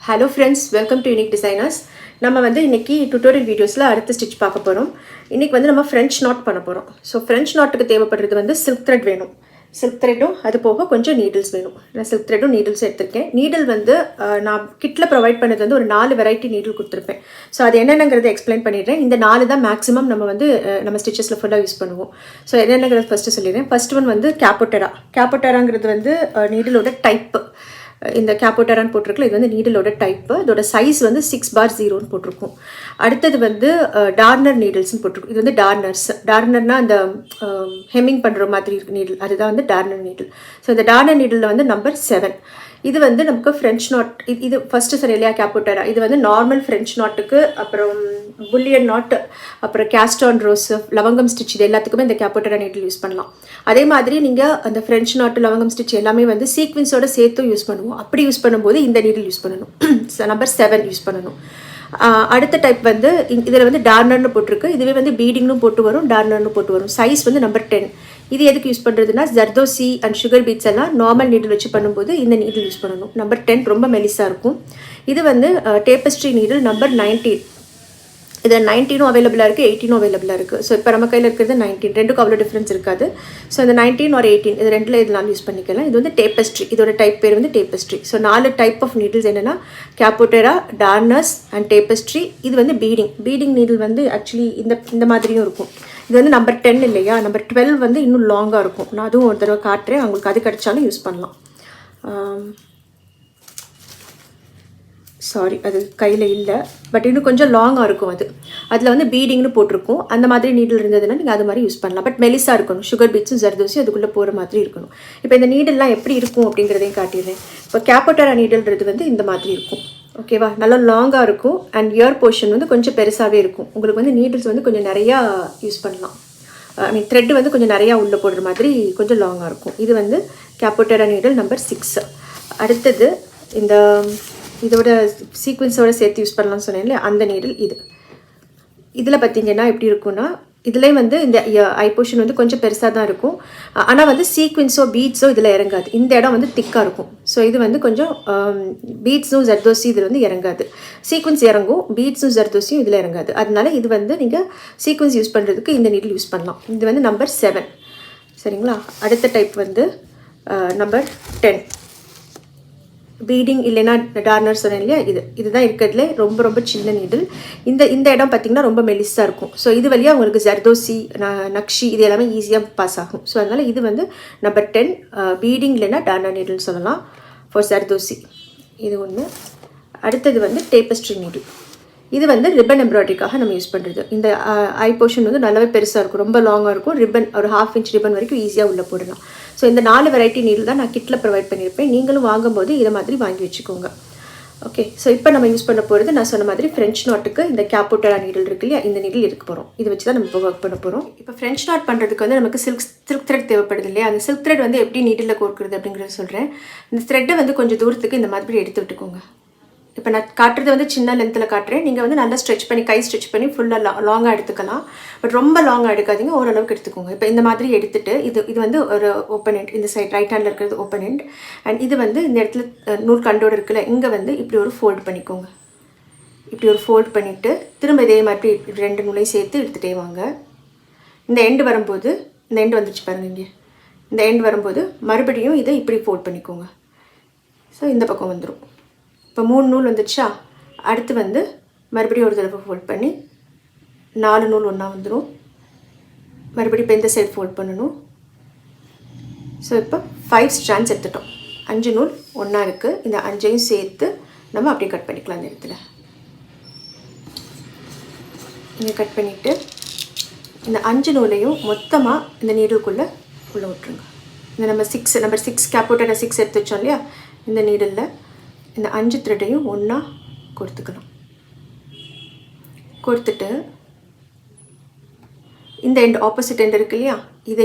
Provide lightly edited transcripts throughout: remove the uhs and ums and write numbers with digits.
Hello friends, welcome to Unique Designers. நம்ம வந்து இன்னைக்கு tutorial videosல அடுத்த ஸ்டிட்ச் பார்க்க போறோம். இன்னைக்கு வந்து நம்ம French knot பண்ண போறோம். So French knotக்கு தேவைப்படுறது வந்து silk thread வேணும். silk threadம் அது போக கொஞ்சம் needles வேணும். நான் silk threadம் needles எடுத்துர்க்கேன். needle வந்து நான் கிட்ல ப்ரொவைட் பண்ணது வந்து ஒரு 4 வெரைட்டி needle கொடுத்திருப்பேன். So அது என்னென்னங்கறதை எக்ஸ்பிளைன் பண்ணிடுறேன். இந்த 4 தான் மேக்ஸिमम நம்ம வந்து நம்ம ஸ்டிச்சஸ்ல ஃபுல்லா யூஸ் பண்ணுவோம். So என்னென்னங்கறதை ஃபர்ஸ்ட் சொல்லிறேன். ஃபர்ஸ்ட் ஒன் வந்து capotera. capoteraங்கிறது வந்து needleோட டைப். இந்த கேப்போட்டரான் போட்டிருக்கல இது வந்து நீடலோட டைப் இதோட சைஸ் வந்து 6/0 ன்னு போட்டிருக்கும். அடுத்தது வந்து டார்னர் நீடல்ஸ்னு போட்டிருக்கும். இது வந்து டார்னர்னா அந்த ஹெம்மிங் பண்ற மாதிரி இருக்கு நீடல், அதுதான் வந்து டார்னர் நீடல். ஸோ இந்த டார்னர் நீடலில் வந்து நம்பர் 7. இது வந்து நமக்கு ஃப்ரெஞ்ச் நாட். இது ஃபர்ஸ்ட் சரி இல்லையா கேப்போட்டரா. இது வந்து நார்மல் ஃப்ரெஞ்ச் நாட்டுக்கு, அப்புறம் புல்லியன் நாட், அப்புறம் கேஸ்டான் ரோஸ், லவங்கம் ஸ்டிச், இது எல்லாத்துக்குமே இந்த கேப்போட்டரா நீடில் யூஸ் பண்ணலாம். அதே மாதிரி நீங்கள் அந்த ஃப்ரெஞ்ச் நாட்டு, லவங்கம் ஸ்டிச் எல்லாமே வந்து சீக்வென்ஸோட சேர்த்து யூஸ் பண்ணுவோம். அப்படி யூஸ் பண்ணும்போது இந்த நீடில் யூஸ் பண்ணணும். நம்பர் 7 யூஸ் பண்ணணும். அடுத்த டைப் வந்து இதில் வந்து டார்னர்னு போட்டிருக்கு. இதுவே வந்து பீடிங்னு போட்டு வரும், டார்னர்னு போட்டு வரும். சைஸ் வந்து நம்பர் 10. இது எதுக்கு யூஸ் பண்ணுறதுன்னா ஜர்தோசி அண்ட் சுகர் பீட்ஸ் எல்லாம் நார்மல் நீடில் வச்சு பண்ணும்போது இந்த நீடில் யூஸ் பண்ணணும். நம்பர் 10 ரொம்ப மெலிசாக இருக்கும். இது வந்து டேப்பஸ்ட்ரி நீடில் நம்பர் 19. இது 19 அவைலபிளாக இருக்குது, 18 அவைலபிளாக இருக்குது. ஸோ இப்போ நம்ம கையில் இருக்கிறது 19. ரெண்டுக்கும் அவ்வளோ டிஃப்ரென்ஸ் இருக்காது. ஸோ இந்த 19 or 18 இது ரெண்டில் இதெல்லாம் யூஸ் பண்ணிக்கலாம். இது வந்து டேப்பஸ்ட்ரி, இதோட டைப் பேர் வந்து டேப்பஸ்ட்ரி. ஸோ 4 டைப் ஆஃப் நீடில்ஸ் என்னென்னா கேப்போட்டரா, டார்னர்ஸ் அண்ட் டேப்பஸ்ட்ரி. இது வந்து பீடிங் நீடில் வந்து ஆக்சுவலி இந்த மாதிரியும் இருக்கும். இது வந்து நம்பர் 10 இல்லையா. நம்பர் 12 வந்து இன்னும் லாங்காக இருக்கும். நான் அதுவும் ஒரு தடவை காட்டுறேன், அவங்களுக்கு அது கிடைச்சாலும் யூஸ் பண்ணலாம். சாரி அது கையில் இல்லை, பட் இன்னும் கொஞ்சம் லாங்காக இருக்கும். அதில் வந்து பீடிங்னு போட்டிருக்கும். அந்த மாதிரி நீடில் இருந்ததுன்னா நீங்கள் அது மாதிரி யூஸ் பண்ணலாம். பட் மெலிசாக இருக்கணும். சுகர் பீட்ஸும் ஜர்தோசியும் அதுக்குள்ளே போகிற மாதிரி இருக்கணும். இப்போ இந்த நீடல்லாம் எப்படி இருக்கும் அப்படிங்கிறதையும் காட்டிடுறேன். இப்போ கேப்போட்டரா நீடல்ன்றது வந்து இந்த மாதிரி இருக்கும். ஓகேவா, நல்லா லாங்காக இருக்கும். அண்ட் இயர் போர்ஷன் வந்து கொஞ்சம் பெருசாகவே இருக்கும். உங்களுக்கு வந்து நீடில்ஸ் வந்து கொஞ்சம் நிறையா யூஸ் பண்ணலாம். த்ரெட் வந்து கொஞ்சம் நிறையா உள்ளே போடுற மாதிரி கொஞ்சம் லாங்காக இருக்கும். இது வந்து கேப்போட்டரா நீடல் நம்பர் 6. அடுத்தது இந்த இதோட சீக்வென்ஸோட சேர்த்து யூஸ் பண்ணலாம்னு சொன்னேன்ல, அந்த நீடில் இதில் பார்த்தீங்கன்னா எப்படி இருக்குன்னா, இதுலேயும் வந்து இந்த ஐ போர்ஷன் வந்து கொஞ்சம் பெருசாக தான் இருக்கும். ஆனால் வந்து சீக்வென்ஸோ பீட்ஸோ இதில் இறங்காது. இந்த இடம் வந்து திக்காக இருக்கும். ஸோ இது வந்து கொஞ்சம் பீட்ஸும் ஜர்தோசி இதில் வந்து இறங்காது. சீக்வென்ஸ் இறங்கும், பீட்ஸும் ஜர்தோசியும் இதில் இறங்காது. அதனால இது வந்து நீங்கள் சீக்வென்ஸ் யூஸ் பண்ணுறதுக்கு இந்த நீடில் யூஸ் பண்ணலாம். இது வந்து நம்பர் 7. சரிங்களா. அடுத்த டைப் வந்து நம்பர் 10. பீடிங் இல்லைன்னா டார்னர் சொன்னேன் இல்லையா, இதுதான் இருக்கிறதுல ரொம்ப சின்ன நீடில். இந்த இடம் பார்த்திங்கன்னா ரொம்ப மெலிஸாக இருக்கும். ஸோ இது வழியாக உங்களுக்கு ஜர்தோசி, நக்ஷி இது எல்லாமே ஈஸியாக பாஸ் ஆகும். ஸோ அதனால் இது வந்து நம்பர் 10 பீடிங் இல்லைன்னா டார்னர் நீடில்னு சொல்லலாம் ஃபார் ஜர்தோசி. இது ஒன்று. அடுத்தது வந்து டேப்பஸ்ட்ரி நீடில். இது வந்து ரிப்பன் எம்ப்ராய்டரிக்காக நம்ம யூஸ் பண்ணுறது. இந்த ஐ போர்ஷன் வந்து நல்லாவே பெருசாக இருக்கும், ரொம்ப லாங்காக இருக்கும். ரிப்பன் ஒரு 1/2 inch ரிப்பன் வரைக்கும் ஈஸியாக உள்ளே போடலாம். ஸோ இந்த 4 வெரைட்டி நீடில் தான் நான் கிட்டில் ப்ரொவைட் பண்ணியிருப்பேன். நீங்களும் வாங்கும்போது இதை மாதிரி வாங்கி வச்சுக்கோங்க. ஓகே, ஸோ இப்போ நம்ம யூஸ் பண்ண போகிறது நான் சொன்ன மாதிரி ஃப்ரெஞ்ச் நாட்டுக்கு இந்த கேப்போட்டரா நீடில் இருக்கு இல்லையா, இந்த நீடில் எடுக்க போகிறோம். இதை வச்சு தான் நம்ம இப்போ ஒர்க் பண்ண போகிறோம். இப்போ ஃப்ரெஞ்ச் நாட் பண்ணுறதுக்கு வந்து நமக்கு சில்க் த்ரெட் தேவைப்படுது இல்லையா. அந்த சில்க் த்ரெட் வந்து எப்படி நீடில் கோர்க்குறது அப்படிங்கிறத சொல்கிறேன். இந்த த்ரெட்டை வந்து கொஞ்சம் தூரத்துக்கு இந்த மாதிரி எடுத்து விட்டுக்கோங்க. இப்போ நான் காட்டுறது வந்து சின்ன லென்த்தில் காட்டுறேன். நீங்கள் வந்து நல்லா ஸ்ட்ரெச் பண்ணி, கை ஸ்ட்ரெச் பண்ணி ஃபுல்லாக லாங்காக எடுத்துக்கலாம். பட் ரொம்ப லாங்காக எடுக்காதீங்க, ஓரளவுக்கு எடுத்துக்கோங்க. இப்போ இந்த மாதிரி எடுத்துகிட்டு இது வந்து ஒரு ஓப்பன் எண்ட், இந்த சைட் ரைட் ஹேண்டில் இருக்கிறது ஓப்பன் எண்ட். அண்ட் இது வந்து இந்த இடத்துல நூல் கண்டோடு இருக்குல்ல, இங்கே வந்து இப்படி ஒரு ஃபோல்டு பண்ணிக்கோங்க. இப்படி ஒரு ஃபோல்டு பண்ணிவிட்டு திரும்ப இதே மாதிரி 2 நூலையும் சேர்த்து எடுத்துகிட்டே வாங்க. இந்த எண்டு வரும்போது, இந்த எண்டு வந்துச்சு பாருங்க, இங்கே இந்த எண்டு வரும்போது மறுபடியும் இதை இப்படி ஃபோல்ட் பண்ணிக்கோங்க. ஸோ இந்த பக்கம் வந்துடும். இப்போ 3 நூல் வந்துடுச்சா. அடுத்து வந்து மறுபடியும் ஒரு தடவை ஃபோல்ட் பண்ணி 4 நூல் ஒன்றா வந்துடும். மறுபடியும் இப்போ இந்த சைடு ஃபோல்ட் பண்ணணும். ஸோ இப்போ 5 ஸ்ட்ராண்ட்ஸ் எடுத்துட்டோம். 5 நூல் ஒன்றா இருக்குது. இந்த 5ஐயும் சேர்த்து நம்ம அப்படியே கட் பண்ணிக்கலாம். அந்த இடத்துல இங்கே கட் பண்ணிவிட்டு இந்த 5 நூலையும் மொத்தமாக இந்த நீடலுக்குள்ளே உள்ளே விட்டுருங்க. இந்த நம்பர் 6 கேப்போட்டரா 6 எடுத்து வச்சோம் இல்லையா, இந்த நீடலில் இந்த 5 த்ரெட்டையும் ஒன்றா கொடுத்துக்கணும். கொடுத்துட்டு இந்த எண்ட் ஆப்போசிட் எண்ட் இருக்கு இல்லையா,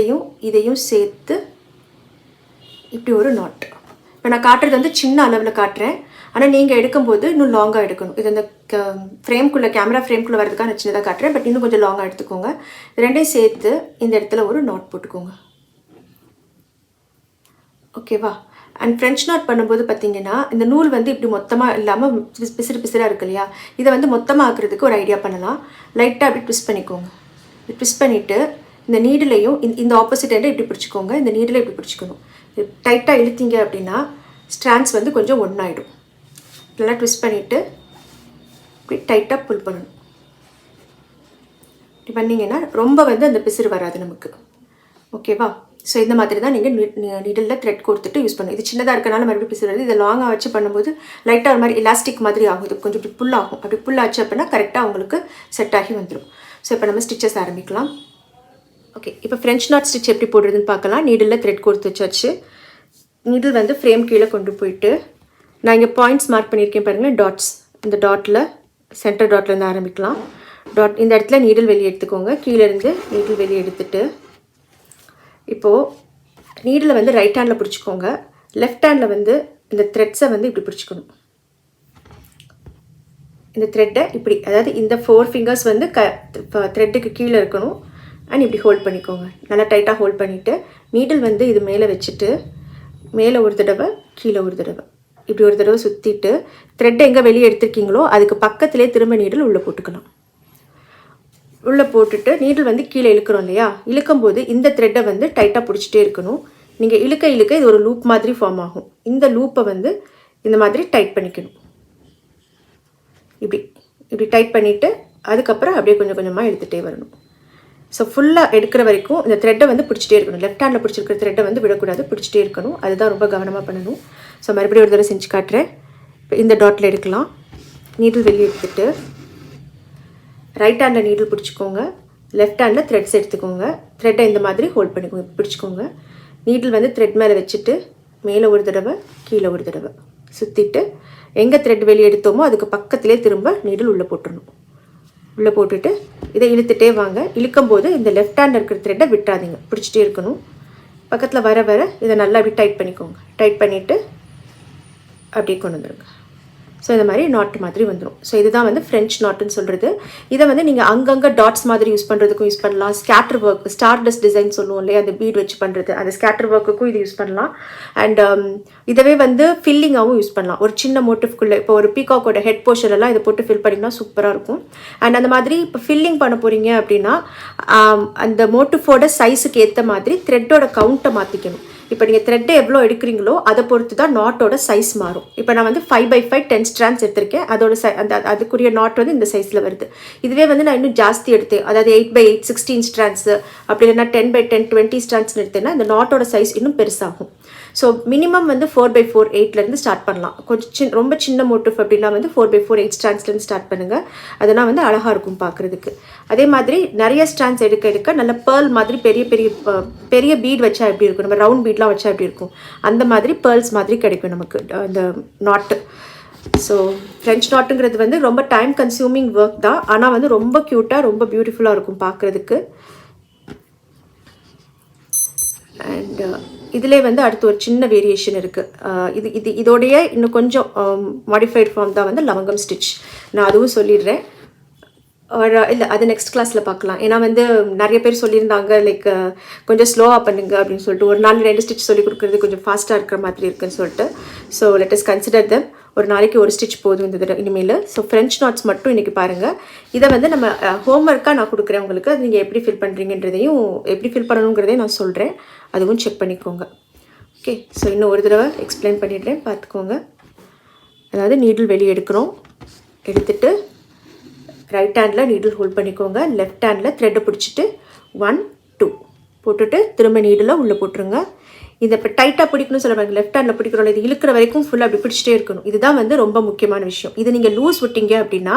இதையும் சேர்த்து இப்படி ஒரு நாட். இப்போ நான் காட்டுறது வந்து சின்ன அளவில் காட்டுறேன். ஆனால் நீங்கள் எடுக்கும்போது இன்னும் லாங்காக எடுக்கணும். இது இந்த ஃப்ரேம்குள்ளே, கேமரா ஃப்ரேம்குள்ளே வரதுக்காக நான் சின்னதாக காட்டுறேன். பட் இன்னும் கொஞ்சம் லாங்காக எடுத்துக்கோங்க. ரெண்டையும் சேர்த்து இந்த இடத்துல ஒரு நாட் போட்டுக்கோங்க. ஓகேவா. அண்ட் ஃப்ரெஞ்ச் நாட் பண்ணும்போது பார்த்தீங்கன்னா இந்த நூல் வந்து இப்படி மொத்தமாக இல்லாமல் பிசிறு பிசிறாக இருக்கு இல்லையா, இதை வந்து மொத்தமாக ஆக்குறதுக்கு ஒரு ஐடியா பண்ணலாம். லைட்டாக அப்படி ட்விஸ்ட் பண்ணிக்கோங்க. ட்விஸ்ட் பண்ணிவிட்டு இந்த நீடிலையும் இந்த ஆப்போசிட் எண்டை இப்படி பிடிச்சிக்கோங்க. இந்த நீடில் இப்படி பிடிச்சிக்கணும். டைட்டாக இழுத்தீங்க அப்படின்னா ஸ்ட்ராண்ட்ஸ் வந்து கொஞ்சம் ஒன்றாயிடும். நல்லா ட்விஸ்ட் பண்ணிவிட்டு இப்படி டைட்டாக புல் பண்ணணும். இப்படி பண்ணிங்கன்னா ரொம்ப வந்து அந்த பிசிறு வராது நமக்கு. ஓகேவா? ஸோ இந்த மாதிரி தான் நீங்கள் நீடிலில் த்ரெட் கொடுத்துட்டு யூஸ் பண்ணணும். இது சின்னதாக இருக்கனால மறுபடியும் பிசிறு வருது. இதை லாங்காக வச்சு பண்ணும்போது லைட்டாக ஒரு மாதிரி எலாஸ்டிக் மாதிரி ஆகுது. கொஞ்சம் இப்படி புல் ஆகும். அப்படி புல் ஆச்சு அப்படின்னா கரெக்டாக உங்களுக்கு செட் ஆகி வந்துடும். ஸோ இப்போ நம்ம ஸ்டிச்சஸ் ஆரம்பிக்கலாம். ஓகே, இப்போ ஃப்ரெஞ்ச் நாட் ஸ்டிச் எப்படி போடுறதுன்னு பார்க்கலாம். நீடிலில் த்ரெட் கொடுத்து வச்சாச்சு. நீடில் வந்து ஃப்ரேம் கீழே கொண்டு போயிட்டு நான் இங்கே பாயிண்ட்ஸ் மார்க் பண்ணியிருக்கேன் பாருங்கள், டாட்ஸ். இந்த டாட்டில் சென்டர் டாட்லேருந்து ஆரம்பிக்கலாம். டாட் இந்த இடத்துல நீடில் வெளியே எடுத்துக்கோங்க. கீழேருந்து நீடில் வெளியே எடுத்துட்டு இப்போது நீடில் வந்து ரைட் ஹேண்டில் பிடிச்சிக்கோங்க. லெஃப்ட் ஹேண்டில் வந்து இந்த த்ரெட்ஸை வந்து இப்படி பிடிச்சிக்கணும். இந்த த்ரெட்டை இப்படி, அதாவது இந்த 4 ஃபிங்கர்ஸ் வந்து த்ரெட்டுக்கு கீழே இருக்கணும். அண்ட் இப்படி ஹோல்ட் பண்ணிக்கோங்க. நல்லா டைட்டாக ஹோல்ட் பண்ணிவிட்டு நீடில் வந்து இது மேலே வச்சுட்டு மேலே ஒரு தடவை கீழே ஒரு தடவை இப்படி ஒரு தடவை சுற்றிட்டு த்ரெட்டை எங்கே வெளியே எடுத்துருக்கீங்களோ அதுக்கு பக்கத்துலேயே திரும்ப நீடில் உள்ளே போட்டுக்கலாம். உள்ளே போட்டுட்டு நீடில் வந்து கீழே இழுக்கிறோம் இல்லையா, இழுக்கும்போது இந்த த்ரெட்டை வந்து டைட்டாக பிடிச்சிட்டே இருக்கணும். நீங்கள் இழுக்க இழுக்க இது ஒரு லூப் மாதிரி ஃபார்ம் ஆகும். இந்த லூப்பை வந்து இந்த மாதிரி டைட் பண்ணிக்கணும். இப்படி இப்படி டைட் பண்ணிவிட்டு அதுக்கப்புறம் அப்படியே கொஞ்சம் கொஞ்சமாக எடுத்துகிட்டே வரணும். ஸோ ஃபுல்லாக எடுக்கிற வரைக்கும் இந்த த்ரெட்டை வந்து பிடிச்சிட்டே இருக்கணும். லெஃப்ட் ஹேண்டில் பிடிச்சிருக்கிற த்ரெட்டை வந்து விடக்கூடாது, பிடிச்சிட்டே இருக்கணும். அதுதான் ரொம்ப கவனமாக பண்ணணும். ஸோ மறுபடியும் ஒரு தடவை செஞ்சு காட்டுறேன். இப்போ இந்த டாட்டில் எடுக்கலாம். நீடில் வெளியே எடுத்துட்டு ரைட் ஹேண்டில் நீடில் பிடிச்சிக்கோங்க. லெஃப்ட் ஹேண்டில் த்ரெட்ஸ் எடுத்துக்கோங்க. த்ரெட்டை இந்த மாதிரி ஹோல்ட் பண்ணிக்கோங்க, பிடிச்சிக்கோங்க. நீடில் வந்து த்ரெட் மேலே வச்சுட்டு மேலே ஒரு தடவை கீழே ஒரு தடவை சுற்றிட்டு எங்கே த்ரெட் வெளியே எடுத்தோமோ அதுக்கு பக்கத்துலேயே திரும்ப நீடில் உள்ளே போட்டுடணும். உள்ளே போட்டுட்டு இதை இழுத்துட்டே வாங்க. இழுக்கும்போது இந்த லெஃப்ட் ஹேண்டில் இருக்கிற த்ரெட்டை விட்டாதீங்க, பிடிச்சிட்டே இருக்கணும். பக்கத்தில் வர வர இதை நல்லா அப்படி டைட் பண்ணிக்கோங்க. டைட் பண்ணிவிட்டு அப்படியே கொண்டு வந்துடுங்க. ஸோ இந்த மாதிரி நாட் மாதிரி வந்துடும். ஸோ இதுதான் வந்து ஃப்ரெஞ்ச் நாட்டுன்னு சொல்கிறது. இதை வந்து நீங்கள் அங்கங்கே டாட்ஸ் மாதிரி யூஸ் பண்ணுறதுக்கும் யூஸ் பண்ணலாம். ஸ்கேட்டர் ஒர்க், ஸ்டார்டஸ்ட் டிசைன் சொல்லுவோம் இல்லையா, அந்த பீட் வச்சு பண்ணுறது, அந்த ஸ்கேட்டர் ஒர்க்குக்கும் இது யூஸ் பண்ணலாம். அண்ட் இதவே வந்து ஃபில்லிங்காகவும் யூஸ் பண்ணலாம். ஒரு சின்ன மோட்டிவ்க்குள்ளே இப்போ ஒரு பீகாக்கோட ஹெட் போர்ஷன்லாம் இதை போட்டு ஃபில் பண்ணிங்கன்னா சூப்பராக இருக்கும். அண்ட் அந்த மாதிரி இப்போ ஃபில்லிங் பண்ண போகிறீங்க அப்படின்னா அந்த மோட்டிவோட சைஸுக்கு ஏற்ற மாதிரி த்ரெட்டோட கவுண்ட்டை மாற்றிக்கணும். இப்போ நீங்கள் த்ரெட்டை எவ்வளோ எடுக்கிறீங்களோ அதை பொறுத்து தான் நாட்டோட சைஸ் மாறும். இப்போ நான் வந்து 5x5 10 ஸ்ட்ராண்ட்ஸ் எடுத்திருக்கேன். அதோட அதுக்குரிய நாட் வந்து இந்த சைஸில் வருது. இதுவே வந்து நான் இன்னும் ஜாஸ்தி எடுத்தேன், அதாவது 8x8 16 ஸ்ட்ராண்ட்ஸு, அப்படி இல்லைன்னா 10x10 20 ஸ்ட்ராண்ட்ஸ்னு எடுத்தேன்னா இந்த நாட்டோட சைஸ் இன்னும் பெருசாகும். ஸோ மினிமம் வந்து 4x4 8லேருந்து ஸ்டார்ட் பண்ணலாம். கொஞ்சம் ரொம்ப சின்ன மோட்டிவ் அப்படின்னா வந்து 4x4 8 ஸ்ட்ராண்ட்ஸ்லேருந்து ஸ்டார்ட் பண்ணுங்கள். அதெல்லாம் வந்து அழகாக இருக்கும் பார்க்குறதுக்கு. அதே மாதிரி நிறைய ஸ்ட்ராண்ட்ஸ் எடுக்க எடுக்க நல்ல பேர்ல் மாதிரி பெரிய பெரிய பெரிய பீட் வச்சா எப்படி இருக்கும், நம்ம ரவுண்ட் பீட்லாம் வச்சா எப்படி இருக்கும், அந்த மாதிரி பேர்ல்ஸ் மாதிரி கிடைக்கும் நமக்கு அந்த நாட்டு. ஸோ ஃப்ரெஞ்ச் நாட்டுங்கிறது வந்து ரொம்ப டைம் கன்சியூமிங் ஒர்க் தான், ஆனால் வந்து ரொம்ப க்யூட்டாக ரொம்ப பியூட்டிஃபுல்லாக இருக்கும் பார்க்குறதுக்கு. அண்ட் இதிலே வந்து அடுத்து ஒரு சின்ன வேரியேஷன் இருக்குது. இதோடைய இன்னும் கொஞ்சம் மாடிஃபைட் ஃபார்ம் தான் வந்து லவங்கம் ஸ்டிச். நான் அதுவும் சொல்லிடுறேன். இல்லை, அது நெக்ஸ்ட் கிளாஸில் பார்க்கலாம். ஏன்னா வந்து நிறைய பேர் சொல்லியிருந்தாங்க லைக் கொஞ்சம் ஸ்லோவாக பண்ணுங்க அப்படின்னு சொல்லிட்டு, ஒரு நாள் 2 ஸ்டிச் சொல்லி கொடுக்குறது கொஞ்சம் ஃபாஸ்ட்டாக இருக்கிற மாதிரி இருக்குன்னு சொல்லிட்டு. ஸோ லெட் அஸ் கன்சிடர் தம். ஒரு நாளைக்கு ஒரு ஸ்டிச் போதும் இந்த தடவை இனிமேல். ஸோ ஃப்ரெஞ்ச் நாட்ஸ் மட்டும் இன்றைக்கி பாருங்கள். இதை வந்து நம்ம ஹோம்ஒர்க்காக நான் கொடுக்குறேன் உங்களுக்கு. அது நீங்கள் எப்படி ஃபில் பண்ணுறீங்கன்றதையும் எப்படி ஃபில் பண்ணணுங்கிறதையும் நான் சொல்கிறேன். அதுவும் செக் பண்ணிக்கோங்க. ஓகே, ஸோ இன்னும் ஒரு தடவை எக்ஸ்பிளைன் பண்ணிடுறேன், பார்த்துக்கோங்க. அதாவது நீடில் வெளியே எடுக்கிறோம். எடுத்துட்டு ரைட் ஹேண்டில் நீடில் ஹோல்ட் பண்ணிக்கோங்க. லெஃப்ட் ஹேண்டில் த்ரெட்டை பிடிச்சிட்டு 1 2 போட்டுட்டு திரும்ப நீடில் உள்ளே போட்டுருங்க. இதை இப்போ டைட்டாக பிடிக்கணும்னு சொல்லுவாங்க. லெஃப்ட் ஹேண்டில் பிடிக்கிறோம், இது இழுக்கிற வரைக்கும் ஃபுல்லாக அப்படி பிடிச்சிட்டே இருக்கணும். இதுதான் வந்து ரொம்ப முக்கியமான விஷயம். இது நீங்கள் லூஸ் விட்டீங்க அப்படின்னா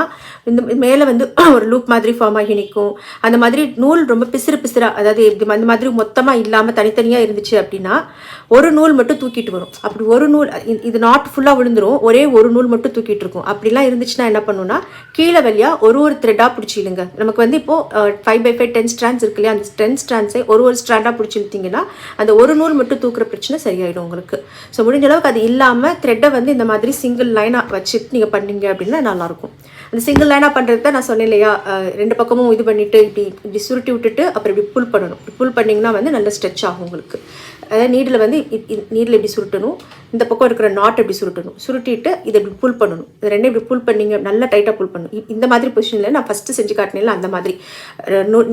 இந்த மேலே வந்து ஒரு லூப் மாதிரி ஃபார்ம் ஆகி நிற்கும். அந்த மாதிரி நூல் ரொம்ப பிசிறாக, அதாவது அந்த மாதிரி மொத்தமாக இல்லாமல் தனித்தனியாக இருந்துச்சு அப்படின்னா ஒரு நூல் மட்டும் தூக்கிட்டு வரும். அப்படி ஒரு நூல், இது நாட் ஃபுல்லாக விழுந்துடும், ஒரே ஒரு நூல் மட்டும் தூக்கிட்டு இருக்கும். அப்படிலாம் இருந்துச்சுன்னா என்ன பண்ணுன்னா கீழே வழியாக ஒரு த்ரெட்டாக பிடிச்சிடுங்க. நமக்கு வந்து இப்போது 5x5 10 ஸ்ட்ராண்ட்ஸ் இருக்கு இல்லையா, அந்த 10 ஸ்ட்ராண்ட்ஸை ஒரு ஸ்ட்ராண்டாக பிடிச்சி இழுத்தீங்கன்னா அந்த ஒரு நூல் மட்டும் தூக்குற பிரச்சனை சரியாயிடும் உங்களுக்கு. ஸோ முடிஞ்ச அளவுக்கு அது இல்லாமல் த்ரெட்டை வந்து இந்த மாதிரி சிங்கிள் லைனாக வச்சுட்டு நீங்கள் பண்ணீங்க அப்படின்னா நல்லாயிருக்கும். அந்த சிங்கிள் லைனாக பண்ணுறது தான் நான் சொன்னேன் இல்லையா, 2 பக்கமும் இது பண்ணிவிட்டு இப்படி சுருட்டி விட்டுட்டு அப்புறம் இப்படி புல் பண்ணணும். புல் பண்ணிங்கன்னா வந்து நல்ல ஸ்ட்ரெச் ஆகும் உங்களுக்கு. அதாவது நீடில் வந்து நீடில் இப்படி சுருட்டணும், இந்த பக்கம் இருக்கிற நாட் இப்படி சுருட்டணும், சுருட்டிட்டு இதை இப்படி புல் பண்ணணும். இது ரெண்டும் இப்படி புல் பண்ணிங்க, நல்லா டைட்டாக புல் பண்ணணும். இந்த மாதிரி பொசிஷனில் நான் ஃபஸ்ட்டு செஞ்சு காட்டினேன்ல அந்த மாதிரி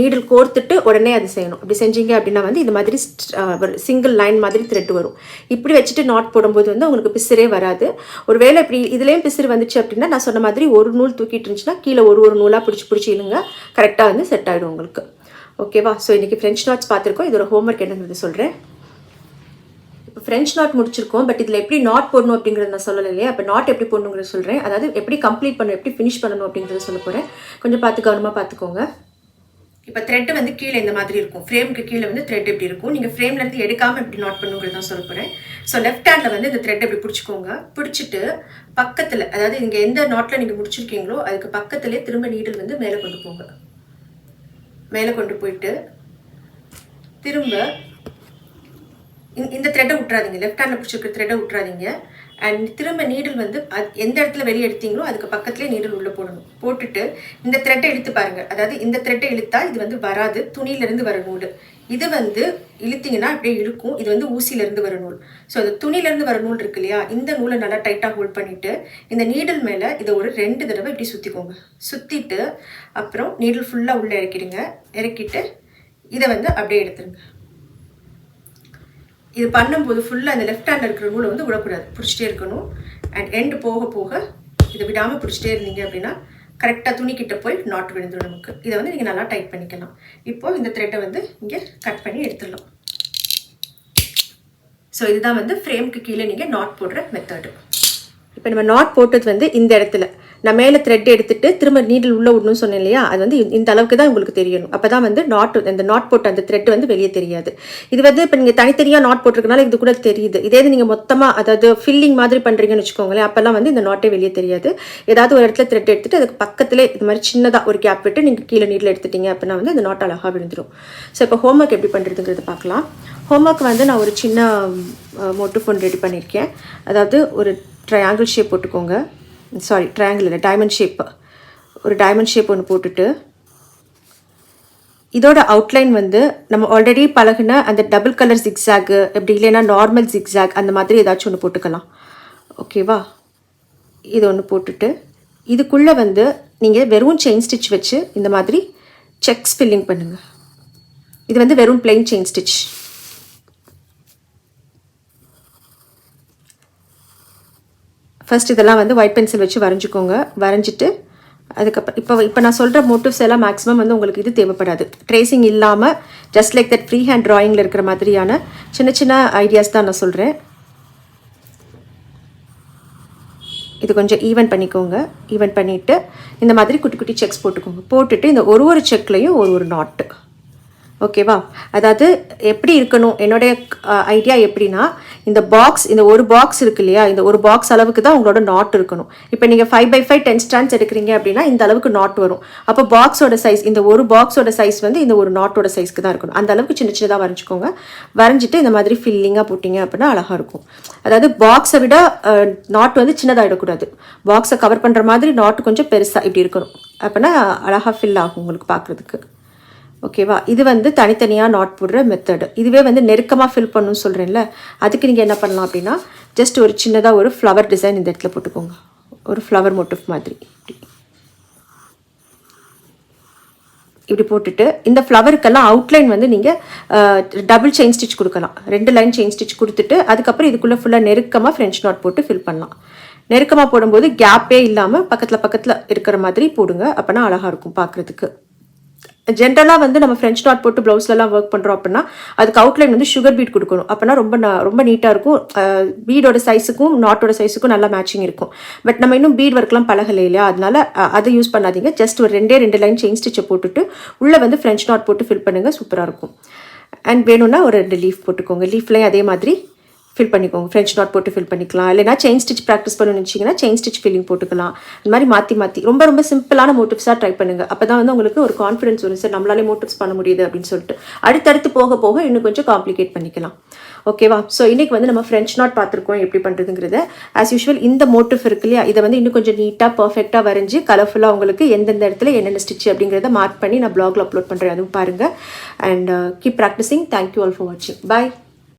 நீடில் கோர்த்துட்டு உடனே அது செய்யணும். அப்படி செஞ்சீங்க அப்படின்னா வந்து இந்த மாதிரி சிங்கிள் லைன் மாதிரி த்ரெட் வரும். இப்படி வச்சுட்டு நாட் போடும்போது வந்து உங்களுக்கு பிசிறே வராது. ஒரு வேளை இப்படி இதுலேயும் பிசிறு வந்துச்சு அப்படின்னா நான் சொன்ன மாதிரி ஒரு நூல் தூக்கிட்டு இருந்துச்சுன்னா கீழே ஒரு நூலாக பிடிச்சி இழுங்க, கரெக்டாக வந்து செட் ஆகிடும் உங்களுக்கு. ஓகேவா? ஸோ இன்றைக்கி ஃப்ரெஞ்ச் நாட்ஸ் பார்த்துருக்கோம். இதோட ஹோம்ஒர்க் என்னங்கிறது சொல்கிறேன். இப்போ ஃப்ரெஞ்ச் நாட் முடிச்சிருக்கோம், பட் இதில் எப்படி நாட் போடணும் அப்படிங்கிறது நான் சொல்லலை இல்லையா. அப்போ நாட் எப்படி போடணுங்கிறது சொல்கிறேன். அதாவது எப்படி கம்ப்ளீட் பண்ணணும், எப்படி ஃபினிஷ் பண்ணணும் அப்படிங்கிறத சொல்ல போகிறேன். கொஞ்சம் கவனமாக பார்த்துக்கோங்க. இப்போ த்ரெட் வந்து கீழே இந்த மாதிரி இருக்கும், ஃப்ரேமுக்கு கீழே வந்து த்ரெட் எப்படி இருக்கும். நீங்கள் ஃப்ரேம்லேருந்து எடுக்காமல் எப்படி நாட் பண்ணுங்கிறது தான் சொல்ல போகிறேன். ஸோ லெஃப்ட் ஹேண்டில் வந்து இந்த த்ரெட் எப்படி பிடிச்சிக்கோங்க. பிடிச்சிட்டு பக்கத்தில், அதாவது இங்கே எந்த நாட்டில் நீங்கள் முடிச்சிருக்கீங்களோ அதுக்கு பக்கத்துலேயே திரும்ப நீடில் வந்து மேலே கொண்டு போங்க. மேலே கொண்டு போயிட்டு திரும்ப இந்த த்ரெட்டை விட்றாதீங்க, லெஃப்ட் ஹேண்டில் பிடிச்சிருக்கிற த்ரெட்டை விட்றாதீங்க. அண்ட் திரும்ப நீடில் வந்து எந்த இடத்துல வெளியே எடுத்தீங்களோ அதுக்கு பக்கத்துலேயே நீடில் உள்ளே போடணும். போட்டுட்டு இந்த த்ரெட்டை இழுத்து பாருங்கள். அதாவது இந்த த்ரெட்டை இழுத்தா இது வந்து வராது, துணியிலேருந்து வர நூல். இது வந்து இழுத்தீங்கன்னா அப்படியே இழுக்கும், இது வந்து ஊசியிலேருந்து வர நூல். ஸோ அது துணியிலேருந்து வர நூல் இருக்கு இல்லையா, இந்த நூலை நல்லா டைட்டாக ஹோல்ட் பண்ணிவிட்டு இந்த நீடில் மேலே இதை ஒரு 2 தடவை இப்படி சுற்றிக்கோங்க. சுற்றிட்டு அப்புறம் நீடில் ஃபுல்லாக உள்ளே இறக்கிடுங்க. இறக்கிட்டு இதை வந்து அப்படியே எடுத்துருங்க. இது பண்ணும்போது ஃபுல்லாக அந்த லெஃப்ட் ஹேண்டில் இருக்கிற நூலை வந்து விடக்கூடாது, பிடிச்சிட்டே இருக்கணும். அண்ட் எண்டு போக போக இதை விடாமல் பிடிச்சிட்டே இருந்தீங்க அப்படின்னா கரெக்டாக துணிக்கிட்ட போய் நாட் விழுந்துடும் நமக்கு. இதை வந்து நீங்கள் நல்லா டைட் பண்ணிக்கலாம். இப்போது இந்த த்ரெட்டை வந்து இங்கே கட் பண்ணி எடுத்துடலாம். ஸோ இதுதான் வந்து ஃப்ரேமுக்கு கீழே நீங்கள் நாட் போடுற மெத்தடு. இப்போ நம்ம நாட் போட்டது வந்து இந்த இடத்துல நான் மேலே த்ரெட் எடுத்துட்டு திரும்ப நீடில் உள்ளே விடணும்னு சொன்னேன் இல்லையா, அது வந்து இந்த அளவுக்கு தான் உங்களுக்கு தெரியணும். அப்போ தான் வந்து அந்த நாட் போட்ட அந்த த்ரெட் வந்து வெளியே தெரியாது. இது வந்து இப்போ நீங்கள் தனித்தனியாக நாட் போட்டிருக்கனால இது கூட தெரியுது. இதே நீங்கள் மொத்தமாக அதாவது ஃபில்லிங் மாதிரி பண்ணுறீங்கன்னு வச்சுக்கோங்களேன், அப்போல்லாம் வந்து இந்த நாட்டே வெளியே தெரியாது. ஏதாவது ஒரு இடத்துல த்ரெட் எடுத்துட்டு அதுக்கு பக்கத்திலே இது மாதிரி சின்னதாக ஒரு கேப் விட்டு நீங்கள் கீழே நீடில் எடுத்துட்டீங்க அப்படின்னா வந்து அந்த நாட் அழகாக விழுந்துடும். ஸோ இப்போ ஹோம்ஒர்க் எப்படி பண்ணுறதுங்கிறத பார்க்கலாம். ஹோம்ஒர்க் வந்து நான் ஒரு சின்ன மோட்டிவ் ஒன்று ரெடி பண்ணியிருக்கேன். அதாவது ஒரு ட்ரையாங்கிள் ஷேப் போட்டுக்கோங்க. சாரி, ட்ரையாங்கிள் இல்லை, டைமண்ட் ஷேப். ஒரு டைமண்ட் ஷேப் ஒன்று போட்டுட்டு இதோட அவுட்லைன் வந்து நம்ம ஆல்ரெடி பழகின அந்த டபுள் கலர் ஜிக்ஸாகு, எப்படி இல்லைன்னா நார்மல் ஜிக்ஸாக், அந்த மாதிரி ஏதாச்சும் ஒன்று போட்டுக்கலாம். ஓகேவா? இது ஒன்று போட்டுட்டு இதுக்குள்ளே வந்து நீங்கள் வெறும் செயின் ஸ்டிச் வச்சு இந்த மாதிரி செக்ஸ் ஃபில்லிங் பண்ணுங்கள். இது வந்து வெறும் பிளெயின் செயின் ஸ்டிச். ஃபர்ஸ்ட் இதெல்லாம் வந்து ஒயிட் பென்சில் வச்சு வரைஞ்சிக்கோங்க. வரைஞ்சிட்டு அதுக்கப்புறம் இப்போ நான் சொல்கிற மோட்டிவ்ஸ் எல்லாம் மேக்ஸிமம் வந்து உங்களுக்கு இது தேவைப்படாது. ட்ரேசிங் இல்லாமல் just like that free hand ட்ராயிங்கில் இருக்கிற மாதிரியான சின்ன சின்ன ஐடியாஸ் தான் நான் சொல்கிறேன். இது கொஞ்சம் ஈவன் பண்ணிக்கோங்க. ஈவன் பண்ணிவிட்டு இந்த மாதிரி குட்டி குட்டி செக்ஸ் போட்டுக்கோங்க. போட்டுட்டு இந்த ஒரு செக்லையும் ஒரு நாட்டு. ஓகேவா? அதாவது எப்படி இருக்கணும், என்னுடைய ஐடியா எப்படின்னா, இந்த பாக்ஸ், இந்த ஒரு பாக்ஸ் இருக்கு இல்லையா, இந்த ஒரு பாக்ஸ் அளவுக்கு தான் உங்களோட நாட் இருக்கணும். இப்போ நீங்கள் 5x5 10 ஸ்டாண்ட்ஸ் எடுக்கிறீங்க அப்படின்னா இந்த அளவுக்கு நாட் வரும். அப்போ பாக்ஸோட சைஸ், இந்த ஒரு பாக்ஸோட சைஸ் வந்து இந்த ஒரு நாட்டோட சைஸ்க்கு தான் இருக்கணும். அந்த அளவுக்கு சின்ன சின்னதாக வரைஞ்சிக்கோங்க. வரைஞ்சிட்டு இந்த மாதிரி ஃபில்லிங்காக போட்டிங்க அப்படின்னா அழகாக இருக்கும். அதாவது பாக்ஸை விட நாட் வந்து சின்னதாகிடக்கூடாது. பாக்ஸை கவர் பண்ணுற மாதிரி நாட் கொஞ்சம் பெருசாக இப்படி இருக்கணும். அப்படின்னா அழகாக ஃபில் ஆகும் உங்களுக்கு பார்க்குறதுக்கு. ஓகேவா? இது வந்து தனித்தனியாக நாட் போடுற மெத்தடு. இதுவே வந்து நெருக்கமாக ஃபில் பண்ணணும்னு சொல்கிறேன்ல, அதுக்கு நீங்கள் என்ன பண்ணலாம் அப்படின்னா ஜஸ்ட் ஒரு சின்னதாக ஒரு ஃப்ளவர் டிசைன் இந்த இடத்துல போட்டுக்கோங்க. ஒரு ஃப்ளவர் மோட்டிவ் மாதிரி இப்படி போட்டுட்டு இந்த ஃப்ளவருக்கெல்லாம் அவுட்லைன் வந்து நீங்கள் டபுள் செயின் ஸ்டிச் கொடுக்கலாம். 2 லைன் செயின் ஸ்டிச் கொடுத்துட்டு அதுக்கப்புறம் இதுக்குள்ளே ஃபுல்லாக நெருக்கமாக ஃப்ரெஞ்ச் நாட் போட்டு ஃபில் பண்ணலாம். நெருக்கமாக போடும்போது கேப்பே இல்லாமல் பக்கத்தில் இருக்கிற மாதிரி போடுங்க. அப்போனா அழகாக இருக்கும் பார்க்குறதுக்கு. ஜென்ரலாக வந்து நம்ம ஃப்ரெஞ்ச் நாட் போட்டு ப்ளவுஸ்லலாம் ஒர்க் பண்ணுறோம் அப்படின்னா அதுக்கு அவுட்லைன் வந்து சுகர் பீட் கொடுக்கணும். அப்போனா ரொம்ப நீட்டாக இருக்கும். பீடோட சைஸுக்கும் நாட்டோட சைஸுக்கும் நல்லா மேட்சிங் இருக்கும். பட் நம்ம இன்னும் பீட் ஒர்க்லாம் பழகலை இல்லையா, அதனால அதை யூஸ் பண்ணாதீங்க. ஜஸ்ட் ஒரு 2 லைன் செயின் ஸ்டிச்சை போட்டுட்டு உள்ளே வந்து ஃப்ரெஞ்ச் நாட் போட்டு ஃபில் பண்ணுங்கள். சூப்பராக இருக்கும். அண்ட் வேணும்னா ஒரு 2 லீஃப் போட்டுக்கோங்க. லீஃப்லேயும் அதே மாதிரி ஃபில் பண்ணிக்கோங்க. ஃப்ரெஞ்ச் நாட் போட்டு ஃபில் பண்ணிக்கலாம். இல்லைனா செயின் ஸ்டிச் ப்ராக்டிஸ் பண்ணணும்னு நினச்சிங்கன்னா செயின் ஸ்டிச் ஃபில்லிங் போட்டுக்கலாம். இந்த மாதிரி மாற்றி ரொம்ப ரொம்ப சிம்பிளான மோட்டிவ்ஸாக ட்ரை பண்ணுங்கள். அப்போ தான் வந்து உங்களுக்கு ஒரு கான்ஃபிடன்ஸ் வரும், சார் நம்மளாலே மோட்டிவ்ஸ் பண்ண முடியுது அப்படின்னு சொல்லிட்டு. அடுத்தடுத்து போக போக இன்னும் கொஞ்சம் காம்ப்ளிகேட் பண்ணிக்கலாம். ஓகேவா? ஸோ இன்றைக்கி வந்து நம்ம ஃப்ரெஞ்ச் நாட் பார்த்துருக்கோம் எப்படி பண்ணுறதுங்கிறத. ஆஸ் யூஷுவல் இந்த மோட்டிவ் இருக்கு இல்லையா, இதை வந்து இன்னும் கொஞ்சம் நீட்டாக பர்ஃபெக்டாக வரைஞ்சி கலர்ஃபுல்லாக உங்களுக்கு எந்தெந்த இடத்துல என்னென்ன ஸ்டிச் அப்படிங்கிறத மார்க் பண்ணி நான் ப்ளாகில் அப்லோட் பண்ணுறேன். அதுவும் பாருங்கள். And keep practising. Thank you all for வாட்சிங். பாய்.